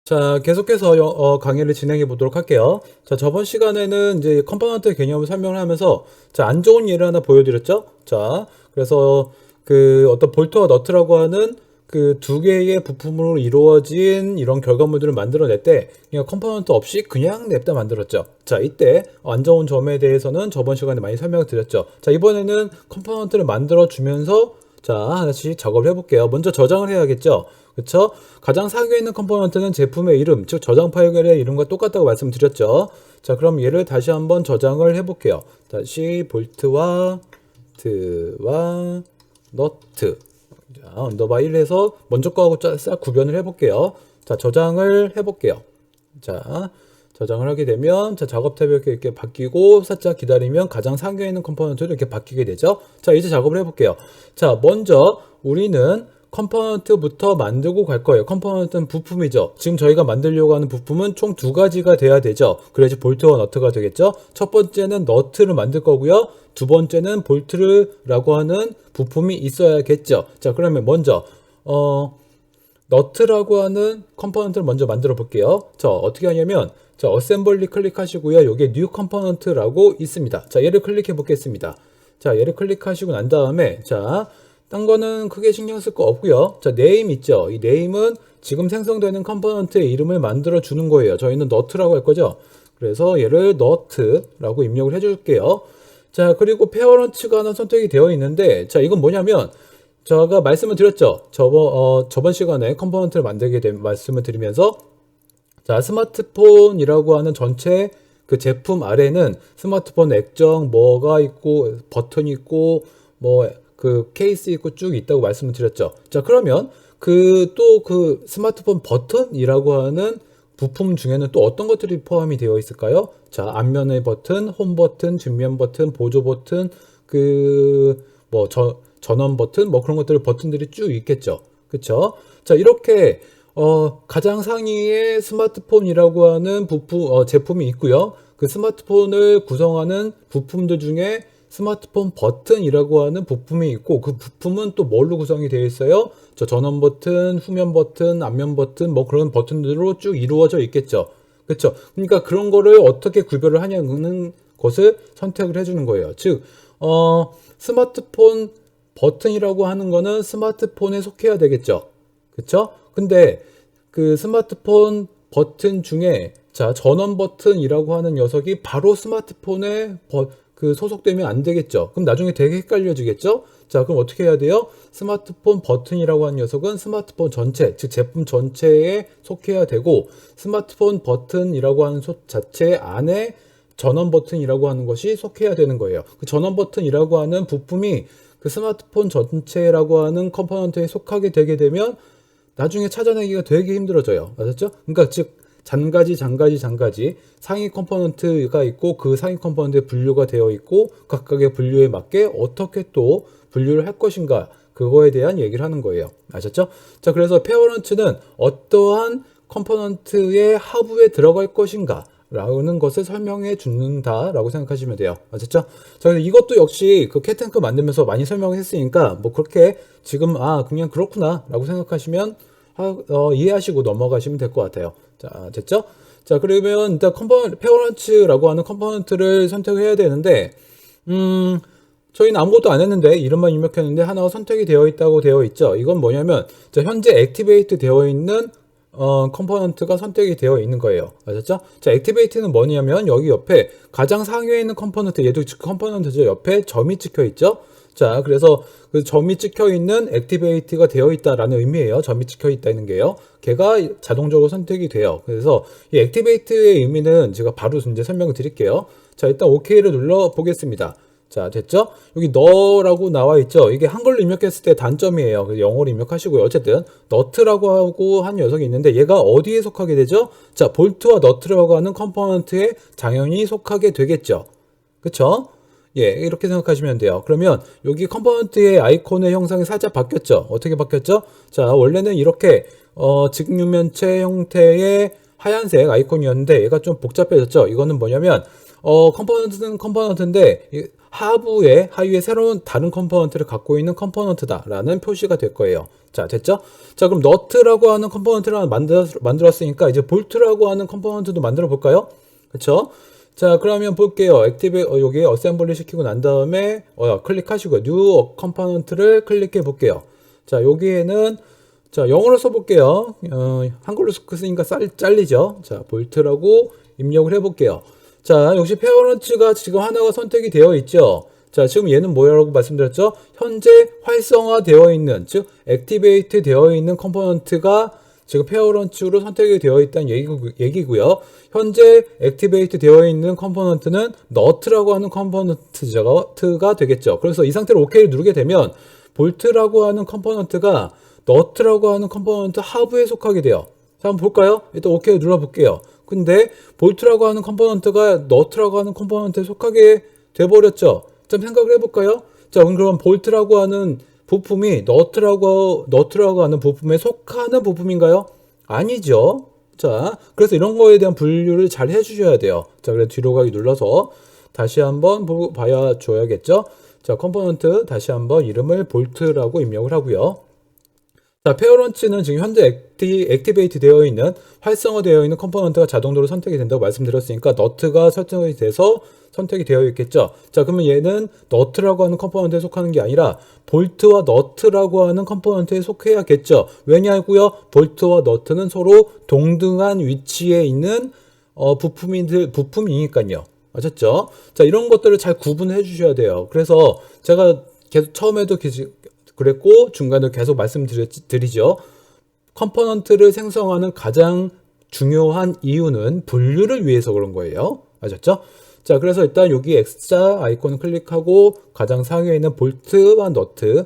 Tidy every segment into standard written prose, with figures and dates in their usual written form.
자, 계속해서 강의를 진행해 보도록 할게요. 자, 저번 시간에는 이제 컴포넌트 개념을 설명을 하면서 자, 안 좋은 예를 하나 보여드렸죠? 자, 그래서 그 어떤 볼트와 너트라고 하는 그 두 개의 부품으로 이루어진 이런 결과물들을 만들어낼 때 그냥 컴포넌트 없이 그냥 냅다 만들었죠. 자, 이때 안 좋은 점에 대해서는 저번 시간에 많이 설명을 드렸죠. 자, 이번에는 컴포넌트를 만들어 주면서 자, 하나씩 작업을 해볼게요. 먼저 저장을 해야겠죠. 그쵸? 가장 상위에 있는 컴포넌트는 제품의 이름, 즉 저장 파일의 이름과 똑같다고 말씀드렸죠. 자, 그럼 얘를 다시 한번 저장을 해볼게요. 다시 볼트와 너트. 자, 언더바 1 해서 먼저 거하고 싹 구별을 해볼게요. 자, 저장을 해볼게요. 자, 저장을 하게 되면 자, 작업 탭이 이렇게 바뀌고 살짝 기다리면 가장 상위에 있는 컴포넌트로 이렇게 바뀌게 되죠. 자, 이제 작업을 해볼게요. 자, 먼저 우리는 컴포넌트부터 만들고 갈 거예요. 컴포넌트는 부품이죠. 지금 저희가 만들려고 하는 부품은 총 두 가지가 돼야 되죠. 그래야지 볼트와 너트가 되겠죠. 첫 번째는 너트를 만들 거고요. 두 번째는 볼트라고 하는 부품이 있어야겠죠. 자, 그러면 먼저 너트라고 하는 컴포넌트를 먼저 만들어 볼게요. 자, 어떻게 하냐면 자, 어셈블리 클릭하시고요. 여기에 뉴 컴포넌트라고 있습니다. 자, 얘를 클릭해 보겠습니다. 자, 얘를 클릭하시고 난 다음에 자, 딴 거는 크게 신경 쓸 거 없고요. 자, 네임 있죠. 이 네임은 지금 생성되는 컴포넌트의 이름을 만들어 주는 거예요. 저희는 너트라고 할 거죠. 그래서 얘를 너트라고 입력을 해 줄게요. 자, 그리고 페어런츠가 하나 선택이 되어 있는데 자, 이건 뭐냐면 제가 말씀을 드렸죠. 저번 시간에 컴포넌트를 만들게 된 말씀을 드리면서 자, 스마트폰이라고 하는 전체 그 제품 아래는 스마트폰 액정 뭐가 있고 버튼이 있고 뭐 그 케이스 있고 쭉 있다고 말씀을 드렸죠. 자, 그러면 그 스마트폰 버튼이라고 하는 부품 중에는 또 어떤 것들이 포함이 되어 있을까요? 자, 앞면의 버튼, 홈 버튼, 뒷면 버튼, 보조 버튼, 전원 버튼, 뭐 그런 버튼들이 쭉 있겠죠. 그쵸? 자, 이렇게, 가장 상위에 스마트폰이라고 하는 제품이 있고요. 그 스마트폰을 구성하는 부품들 중에 스마트폰 버튼이라고 하는 부품이 있고 그 부품은 또 뭘로 구성이 되어 있어요? 저 전원 버튼, 후면 버튼, 앞면 버튼 뭐 그런 버튼들로 쭉 이루어져 있겠죠. 그렇죠? 그러니까 그런 거를 어떻게 구별을 하냐는 것을 선택을 해주는 거예요. 즉, 스마트폰 버튼이라고 하는 거는 스마트폰에 속해야 되겠죠. 그렇죠? 근데 그 스마트폰 버튼 중에 자, 전원 버튼이라고 하는 녀석이 바로 스마트폰에 소속되면 안 되겠죠. 그럼 나중에 되게 헷갈려지겠죠? 자, 그럼 어떻게 해야 돼요? 스마트폰 버튼이라고 하는 녀석은 스마트폰 전체, 즉 제품 전체에 속해야 되고 스마트폰 버튼이라고 하는 자체 안에 전원 버튼이라고 하는 것이 속해야 되는 거예요. 그 전원 버튼이라고 하는 부품이 그 스마트폰 전체라고 하는 컴포넌트에 속하게 되게 되면 나중에 찾아내기가 되게 힘들어져요. 맞았죠? 그러니까 즉 잔가지 상위 컴포넌트가 있고 그 상위 컴포넌트에 분류가 되어 있고 각각의 분류에 맞게 어떻게 또 분류를 할 것인가 그거에 대한 얘기를 하는 거예요. 아셨죠? 자, 그래서 페어런츠는 어떠한 컴포넌트의 하부에 들어갈 것인가 라는 것을 설명해 준다라고 생각하시면 돼요. 아셨죠? 자, 이것도 역시 그 캣탱크 만들면서 많이 설명을 했으니까 뭐 그렇게 지금 그냥 그렇구나 라고 생각하시면 이해하시고 넘어가시면 될 것 같아요. 자, 됐죠? 자, 그러면 일단 페어런츠라고 하는 컴포넌트를 선택을 해야 되는데 저희는 아무것도 안 했는데 이름만 입력했는데 하나가 선택이 되어 있다고 되어 있죠. 이건 뭐냐면 자, 현재 액티베이트 되어 있는 컴포넌트가 선택이 되어 있는 거예요. 아셨죠? 자, 액티베이트는 뭐냐면 여기 옆에 가장 상위에 있는 컴포넌트, 얘도 컴포넌트죠. 옆에 점이 찍혀 있죠. 자, 그래서 그 점이 찍혀 있는 액티베이트가 되어 있다라는 의미예요. 점이 찍혀 있다는 게요. 걔가 자동적으로 선택이 돼요. 그래서 이 액티베이트의 의미는 제가 바로 이제 설명을 드릴게요. 자, 일단 OK를 눌러 보겠습니다. 자, 됐죠? 여기 너라고 나와 있죠? 이게 한글로 입력했을 때 단점이에요. 그래서 영어로 입력하시고요. 어쨌든 너트라고 하고 한 녀석이 있는데 얘가 어디에 속하게 되죠? 자, 볼트와 너트라고 하는 컴포넌트에 당연히 속하게 되겠죠. 그쵸? 예, 이렇게 생각하시면 돼요. 그러면 여기 컴포넌트의 아이콘의 형상이 살짝 바뀌었죠? 어떻게 바뀌었죠? 자, 원래는 이렇게 직육면체 형태의 하얀색 아이콘이었는데 얘가 좀 복잡해졌죠? 이거는 뭐냐면 컴포넌트는 컴포넌트인데 하부에 새로운 다른 컴포넌트를 갖고 있는 컴포넌트다라는 표시가 될 거예요. 자, 됐죠? 자, 그럼 너트라고 하는 컴포넌트를 만들었으니까 이제 볼트라고 하는 컴포넌트도 만들어 볼까요? 그렇죠? 자, 그러면 볼게요. 여기 어셈블리 시키고 난 다음에 클릭하시고요. 뉴 컴포넌트를 클릭해 볼게요. 자, 여기에는 자, 영어로 써볼게요. 한글로 쓰니까 잘리죠. 자, 볼트라고 입력을 해볼게요. 자, 역시 페어런츠가 지금 하나가 선택이 되어 있죠. 자, 지금 얘는 뭐라고 말씀드렸죠? 현재 활성화되어 있는, 즉, 액티베이트 되어 있는 컴포넌트가 지금 페어런츠로 선택이 되어 있다는 얘기고요. 현재 액티베이트 되어 있는 컴포넌트는 너트라고 하는 컴포넌트가 되겠죠. 그래서 이 상태로 OK를 누르게 되면 볼트라고 하는 컴포넌트가 너트라고 하는 컴포넌트 하부에 속하게 돼요. 자, 한번 볼까요? 일단 OK 눌러볼게요. 근데 볼트라고 하는 컴포넌트가 너트라고 하는 컴포넌트에 속하게 돼버렸죠. 좀 생각을 해볼까요? 자, 그럼 볼트라고 하는 부품이 너트라고 하는 부품에 속하는 부품인가요? 아니죠. 자, 그래서 이런 거에 대한 분류를 잘 해주셔야 돼요. 자, 그래서 뒤로 가기 눌러서 다시 한번 봐야 줘야겠죠. 자, 컴포넌트 다시 한번 이름을 볼트라고 입력을 하고요. 자, 페어런츠는 지금 현재 액티베이트 되어 있는, 활성화되어 있는 컴포넌트가 자동으로 선택이 된다고 말씀드렸으니까 너트가 설정이 돼서 선택이 되어 있겠죠. 자, 그러면 얘는 너트라고 하는 컴포넌트에 속하는 게 아니라 볼트와 너트라고 하는 컴포넌트에 속해야겠죠. 왜냐고요? 볼트와 너트는 서로 동등한 위치에 있는 부품이니까요. 아셨죠? 자, 이런 것들을 잘 구분해 주셔야 돼요. 그래서 제가 계속 처음에도 그랬고 중간에 계속 말씀드리죠. 컴포넌트를 생성하는 가장 중요한 이유는 분류를 위해서 그런 거예요. 아셨죠? 자, 그래서 일단 여기 X자 아이콘을 클릭하고 가장 상위에 있는 볼트와 너트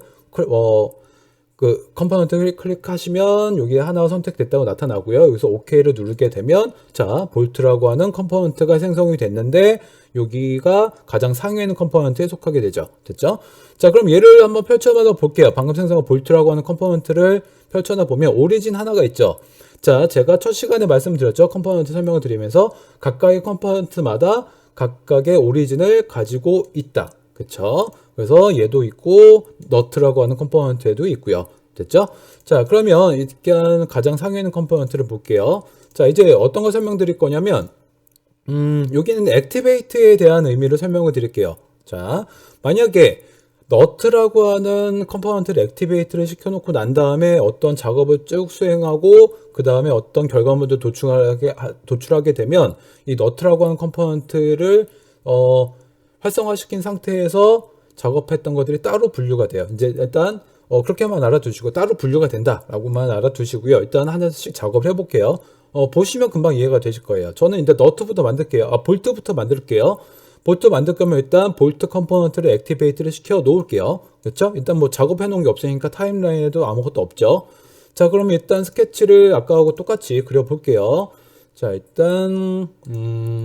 그 컴포넌트를 클릭하시면 여기 하나가 선택됐다고 나타나고요. 여기서 OK를 누르게 되면 자, 볼트라고 하는 컴포넌트가 생성이 됐는데 여기가 가장 상위에 있는 컴포넌트에 속하게 되죠. 됐죠? 자, 그럼 얘를 한번 펼쳐봐 볼게요. 방금 생성한 볼트라고 하는 컴포넌트를 펼쳐나 보면 오리진 하나가 있죠. 자, 제가 첫 시간에 말씀드렸죠. 컴포넌트 설명을 드리면서 각각의 컴포넌트마다 각각의 오리진을 가지고 있다. 그쵸? 그래서 얘도 있고 너트라고 하는 컴포넌트에도 있고요. 됐죠? 자, 그러면 일단 가장 상위에 있는 컴포넌트를 볼게요. 자, 이제 어떤 걸 설명드릴 거냐면 여기는 액티베이트에 대한 의미를 설명을 드릴게요. 자, 만약에 너트라고 하는 컴포넌트를 액티베이트를 시켜놓고 난 다음에 어떤 작업을 쭉 수행하고 그 다음에 어떤 결과물을 도출하게 되면 이 너트라고 하는 컴포넌트를 활성화시킨 상태에서 작업했던 것들이 따로 분류가 돼요. 이제 일단 그렇게만 알아두시고 따로 분류가 된다라고만 알아두시고요. 일단 하나씩 작업을 해볼게요. 보시면 금방 이해가 되실 거예요. 저는 이제 너트부터 만들게요. 볼트부터 만들게요. 볼트 만들 거면 일단 볼트 컴포넌트를 액티베이트를 시켜 놓을게요. 그렇죠? 일단 뭐 작업해 놓은 게 없으니까 타임라인에도 아무것도 없죠. 자, 그러면 일단 스케치를 아까하고 똑같이 그려 볼게요. 자, 일단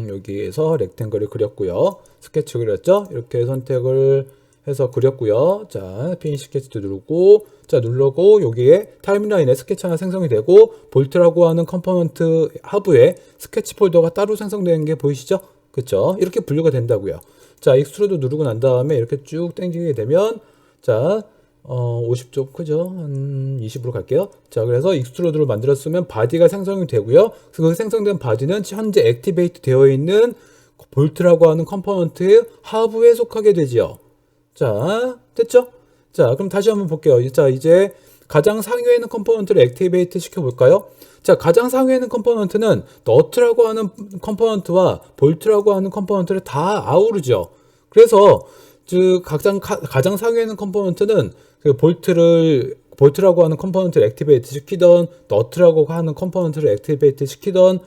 여기에서 렉탱글을 그렸고요. 스케치 그렸죠? 이렇게 선택을 해서 그렸고요. 자, 피니시 스케치도 누르고 자, 누르고 여기에 타임라인에 스케치 하나 생성이 되고 볼트라고 하는 컴포넌트 하부에 스케치 폴더가 따로 생성되는 게 보이시죠? 그쵸? 이렇게 분류가 된다고요. 자, 익스트루드 누르고 난 다음에 이렇게 쭉 당기게 되면 자, 50 좀 크죠? 한 20으로 갈게요. 자, 그래서 익스트루드를 만들었으면 바디가 생성이 되고요. 그 생성된 바디는 현재 액티베이트 되어 있는 볼트라고 하는 컴포넌트의 하부에 속하게 되지요. 자, 됐죠? 자, 그럼 다시 한번 볼게요. 자, 이제 가장 상위에 있는 컴포넌트를 액티베이트 시켜볼까요? 자, 가장 상위에 있는 컴포넌트는 너트라고 하는 컴포넌트와 볼트라고 하는 컴포넌트를 다 아우르죠. 그래서 가장 상위에 있는 컴포넌트는 그 볼트라고 하는 컴포넌트를 액티베이트 시키던 너트라고 하는 컴포넌트를 액티베이트 시키던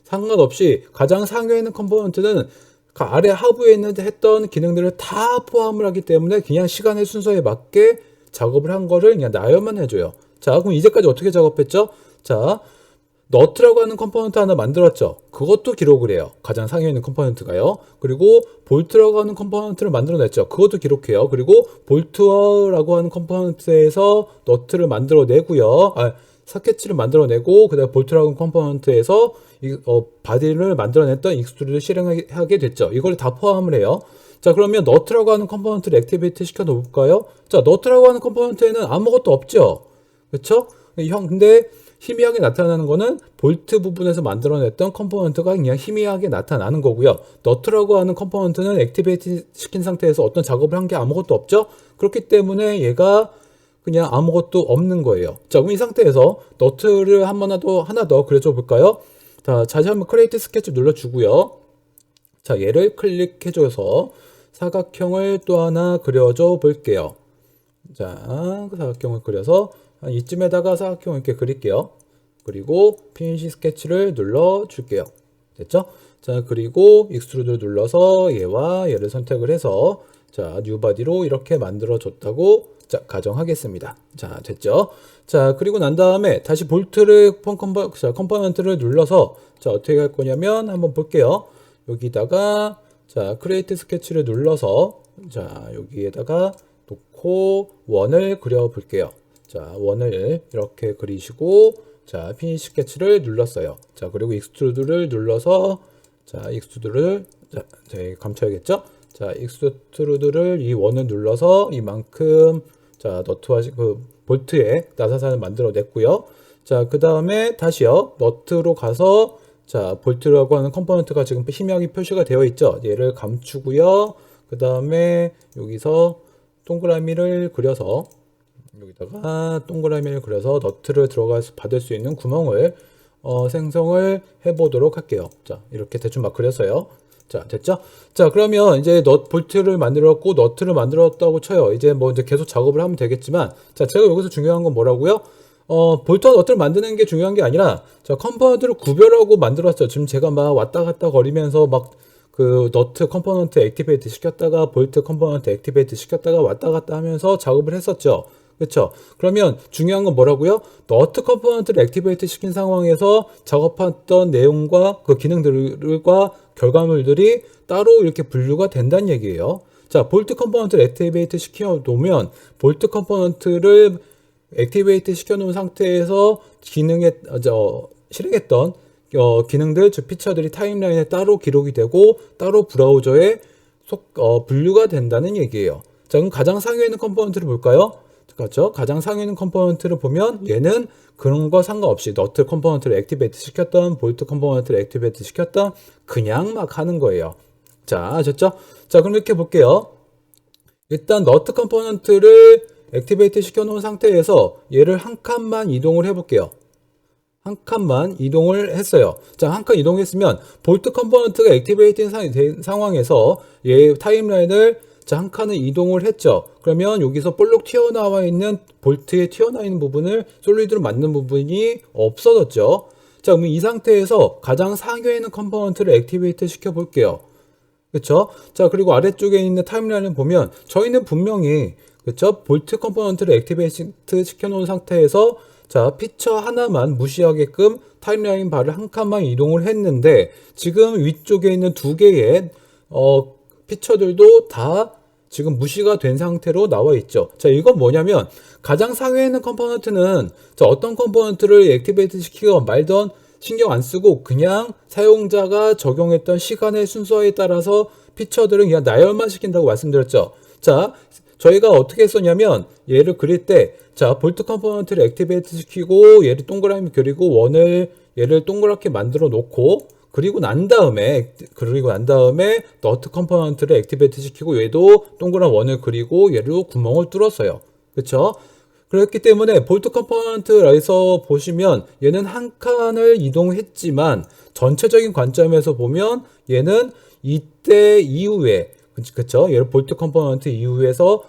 상관없이 가장 상위에 있는 컴포넌트는 그 아래 하부에 있는 했던 기능들을 다 포함을 하기 때문에 그냥 시간의 순서에 맞게 작업을 한 거를 그냥 나열만 해줘요. 자, 그럼 이제까지 어떻게 작업했죠? 자, 너트라고 하는 컴포넌트 하나 만들었죠. 그것도 기록을 해요. 가장 상위에 있는 컴포넌트가요. 그리고 볼트라고 하는 컴포넌트를 만들어냈죠. 그것도 기록해요. 그리고 볼트라고 하는 컴포넌트에서 너트를 만들어내고요. 스케치를 만들어내고 그다음에 볼트라고 하는 컴포넌트에서 바디를 만들어냈던 익스트루드를 실행하게 됐죠. 이걸 다 포함을 해요. 자, 그러면 너트라고 하는 컴포넌트를 액티베이트 시켜 놓을까요? 자, 너트라고 하는 컴포넌트에는 아무것도 없죠. 그쵸? 근데 희미하게 나타나는 거는 볼트 부분에서 만들어냈던 컴포넌트가 그냥 희미하게 나타나는 거고요. 너트라고 하는 컴포넌트는 액티베이트 시킨 상태에서 어떤 작업을 한 게 아무것도 없죠. 그렇기 때문에 얘가 그냥 아무것도 없는 거예요. 자, 그럼 이 상태에서 너트를 하나 더 그려줘 볼까요? 자, 다시 한번 크리에이트 스케치 눌러주고요. 자, 얘를 클릭해줘서 사각형을 또 하나 그려줘 볼게요. 자, 그 사각형을 그려서 한 이쯤에다가 사각형을 이렇게 그릴게요. 그리고 피니시 스케치를 눌러줄게요. 됐죠? 자, 그리고 익스트루드를 눌러서 얘와 얘를 선택을 해서 자, 뉴바디로 이렇게 만들어줬다고 자, 가정하겠습니다. 자, 됐죠? 자, 그리고 난 다음에 다시 볼트를 컴포넌트를 눌러서 자, 어떻게 할 거냐면 한번 볼게요. 여기다가 자, 크리에이트 스케치를 눌러서 자, 여기에다가 놓고 원을 그려 볼게요. 자, 원을 이렇게 그리시고 자, 피니시 스케치를 눌렀어요. 자, 그리고 익스트루드를 눌러서 자, 익스트루드를 자, 감춰야겠죠? 자, 익스트루드를 이 원을 눌러서 이만큼 자, 너트와 그 볼트에 나사선을 만들어 냈고요. 자, 그 다음에 다시요. 너트로 가서 자, 볼트라고 하는 컴포넌트가 지금 희미하게 표시가 되어 있죠. 얘를 감추고요. 그 다음에 여기서 동그라미를 그려서 여기다가 동그라미를 그려서 너트를 들어가서 받을 수 있는 구멍을 생성을 해 보도록 할게요. 자, 이렇게 대충 막 그렸어요. 자, 됐죠? 자, 그러면 이제 볼트를 만들었고 너트를 만들었다고 쳐요. 이제 뭐 이제 계속 작업을 하면 되겠지만, 자, 제가 여기서 중요한 건 뭐라고요? 볼트와 너트를 만드는 게 중요한 게 아니라, 자, 컴포넌트를 구별하고 만들었어요. 지금 제가 막 왔다 갔다 거리면서 막 그 너트 컴포넌트 액티베이트 시켰다가 볼트 컴포넌트 액티베이트 시켰다가 왔다 갔다 하면서 작업을 했었죠. 그렇죠? 그러면 중요한 건 뭐라고요? 너트 컴포넌트를 액티베이트 시킨 상황에서 작업했던 내용과 그 기능들과 결과물들이 따로 이렇게 분류가 된다는 얘기예요. 자, 볼트 컴포넌트를 액티베이트 시켜 놓으면 볼트 컴포넌트를 액티베이트 시켜 놓은 상태에서 실행했던 기능들, 즉 피처들이 타임라인에 따로 기록이 되고 따로 브라우저에 분류가 된다는 얘기예요. 자, 그럼 가장 상위에 있는 컴포넌트를 볼까요? 그렇죠? 가장 상위에 있는 컴포넌트를 보면 얘는 그런 거 상관없이 너트 컴포넌트를 액티베이트 시켰던 볼트 컴포넌트를 액티베이트 시켰던 그냥 막 하는 거예요. 자, 아셨죠? 자, 그럼 이렇게 볼게요. 일단 너트 컴포넌트를 액티베이트 시켜 놓은 상태에서 얘를 한 칸만 이동을 해 볼게요. 한 칸만 이동을 했어요. 자, 한 칸 이동했으면 볼트 컴포넌트가 액티베이트 된 상황에서 얘 타임라인을 자, 한 칸을 이동을 했죠. 그러면 여기서 볼록 튀어나와 있는 볼트에 튀어나와 있는 부분을 솔리드로 만든 부분이 없어졌죠. 자, 그럼 이 상태에서 가장 상위에 있는 컴포넌트를 액티베이트 시켜 볼게요. 그렇죠? 자, 그리고 아래쪽에 있는 타임라인을 보면 저희는 분명히 그렇죠? 볼트 컴포넌트를 액티베이트 시켜 놓은 상태에서 자, 피처 하나만 무시하게끔 타임라인 바를 한 칸만 이동을 했는데 지금 위쪽에 있는 두 개의 피처들도 다 지금 무시가 된 상태로 나와 있죠. 자, 이건 뭐냐면 가장 상위에 있는 컴포넌트는 자, 어떤 컴포넌트를 액티베이트 시키건 말던 신경 안 쓰고 그냥 사용자가 적용했던 시간의 순서에 따라서 피처들은 그냥 나열만 시킨다고 말씀드렸죠. 자, 저희가 어떻게 했었냐면 얘를 그릴 때 자, 볼트 컴포넌트를 액티베이트 시키고 얘를 동그라미 그리고 얘를 동그랗게 만들어 놓고 그리고 난 다음에 너트 컴포넌트를 액티베이트 시키고 얘도 동그란 원을 그리고 얘로 구멍을 뚫었어요. 그렇죠? 그렇기 때문에 볼트 컴포넌트에서 보시면 얘는 한 칸을 이동했지만 전체적인 관점에서 보면 얘는 이때 이후에 그쵸? 얘를 볼트 컴포넌트 이후에서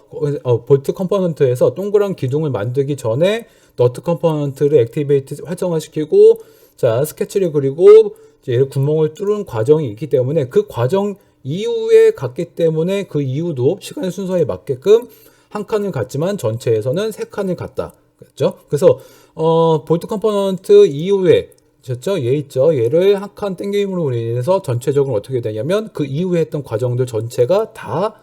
볼트 컴포넌트에서 동그란 기둥을 만들기 전에 너트 컴포넌트를 액티베이트 활성화시키고 자, 스케치를 그리고 얘를 구멍을 뚫은 과정이 있기 때문에 그 과정 이후에 갔기 때문에 그 이후도 시간의 순서에 맞게끔 한 칸을 갔지만 전체에서는 세 칸을 갔다. 그렇죠? 그래서 볼트 컴포넌트 이후에 그렇죠? 얘 있죠? 얘를 한 칸 땡김으로 인해서 전체적으로 어떻게 되냐면 그 이후에 했던 과정들 전체가 다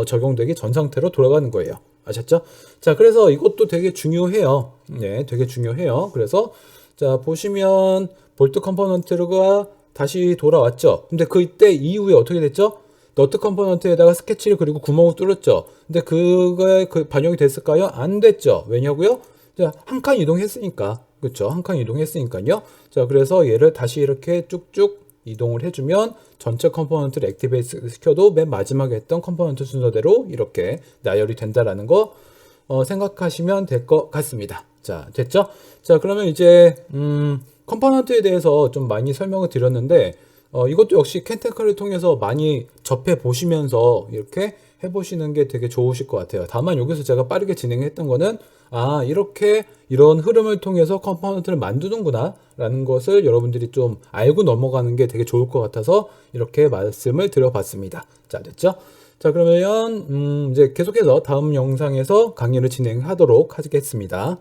적용되기 전 상태로 돌아가는 거예요. 아셨죠? 자, 그래서 이것도 되게 중요해요. 네, 되게 중요해요. 그래서 자, 보시면 볼트 컴포넌트가 다시 돌아왔죠. 근데 그때 이후에 어떻게 됐죠? 너트 컴포넌트에다가 스케치를 그리고 구멍을 뚫었죠. 근데 그거에 반영이 됐을까요? 안 됐죠. 왜냐고요? 자, 한 칸 이동했으니까. 그렇죠? 한 칸 이동했으니까요. 자, 그래서 얘를 다시 이렇게 쭉쭉 이동을 해주면 전체 컴포넌트를 액티베이트 시켜도 맨 마지막에 했던 컴포넌트 순서대로 이렇게 나열이 된다라는 거 생각하시면 될 것 같습니다. 자, 됐죠? 자, 그러면 이제 컴포넌트에 대해서 좀 많이 설명을 드렸는데 이것도 역시 캔테크를 통해서 많이 접해 보시면서 이렇게 해보시는 게 되게 좋으실 것 같아요. 다만 여기서 제가 빠르게 진행했던 거는 이렇게 이런 흐름을 통해서 컴포넌트를 만드는구나 라는 것을 여러분들이 좀 알고 넘어가는 게 되게 좋을 것 같아서 이렇게 말씀을 드려봤습니다. 자, 됐죠? 자, 그러면 이제 계속해서 다음 영상에서 강의를 진행하도록 하겠습니다.